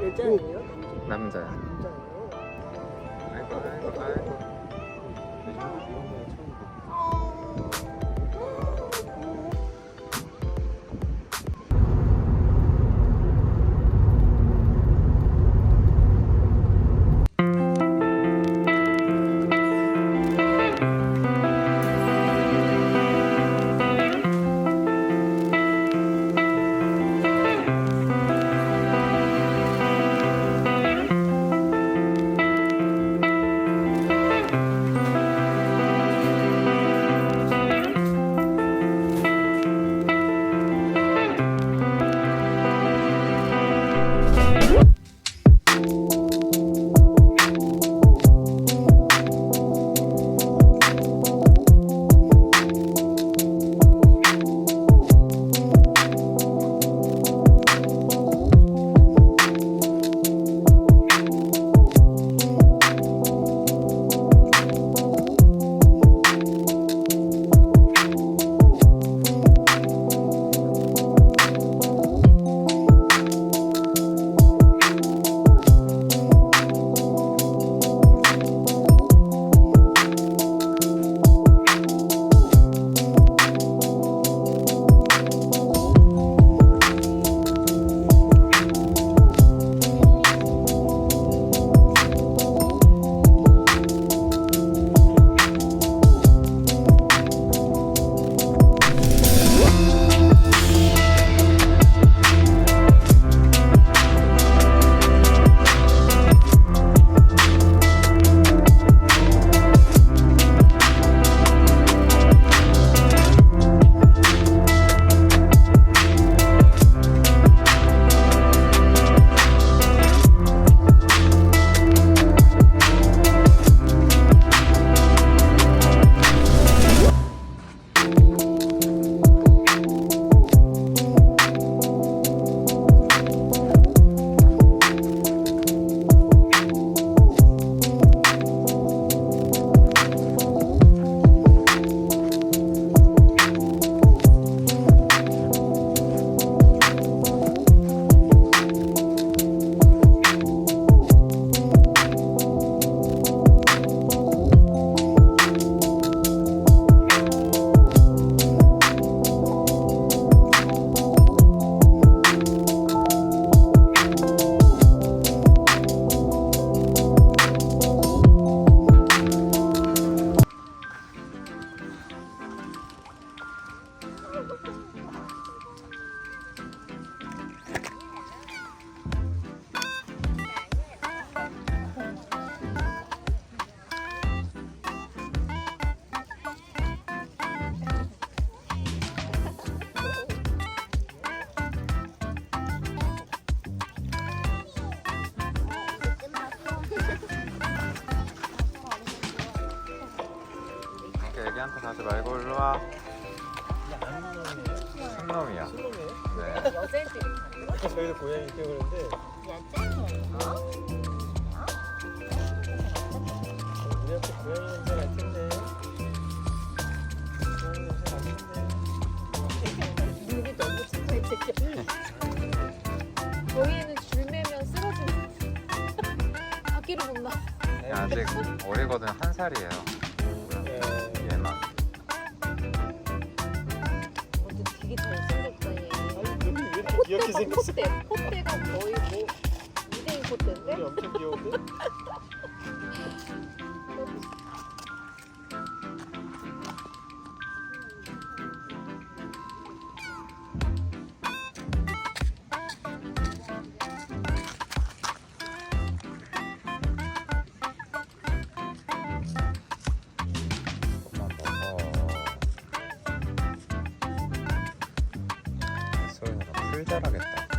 여자예요? 남자야. 아이고 아이고 아이고. 애기한테 가지 말고 일로 와. 순놈이야. 네. 여자애들이 저희도 고양이 키우는데 여자애예요? 우리 앞에 고양이 냄새 날 텐데. 고양이 냄새 날 텐데. 눈이 너무 진짜 저희는 줄 매면 쓰러지는 바퀴를 못 나. 아직 어리거든. 1살이에요. 얘만. 완전 되게 잘생겼다 얘. 아니 눈이 왜 이렇게 귀엽게 생겼어? 콧대가 거의 뭐 이대인 콧대인데? 눈이 엄청 귀여운데? 꿀 잘하겠다.